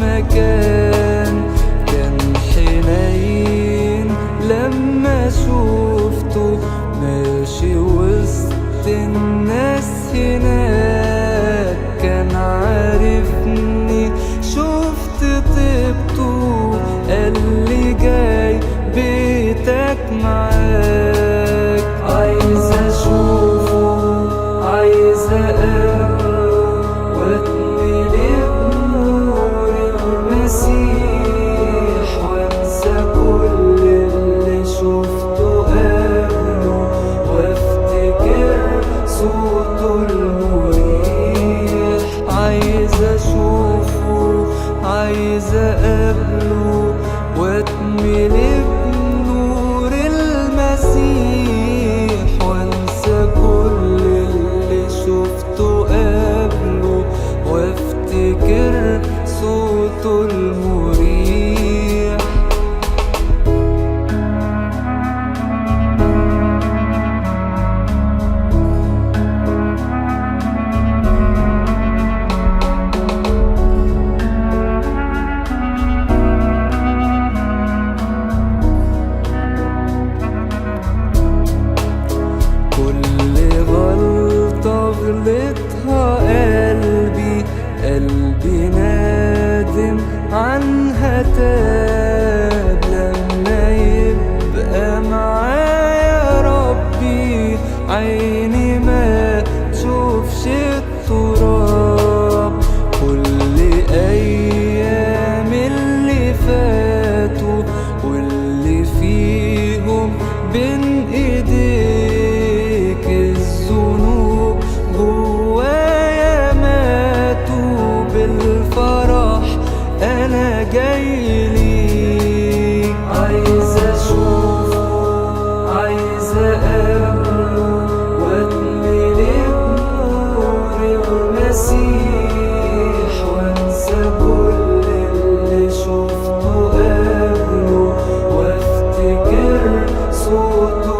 مكان كان حنين لما شوفته ماشي وسط الناس هناك. كان عارفني شفت طيبته قالي جاي بيتك معاك. عايز اشوفه عايز اقابله واتملي بنور المسيح وانسى كل اللي شفته قبله وافتكر صوته المريح. عايز اشوفه عايز اقابله واتملي بنور المسيح وانسى كل اللي شفته قبله وافتكر صوته المريح. غلطها قلبي نادم عنها تاب. لما يبقى معايا ربي عيني ما تشوفش التراب. كل ايام اللي فاتوا واللي فيهم بين ايديك الذنوب جوايا ماتوا. بالفرح انا جاي ليك. عايز اشوفه عايز اقابله واتملي بنور المسيح وانسى كل اللي شفته قبله وافتكر صوته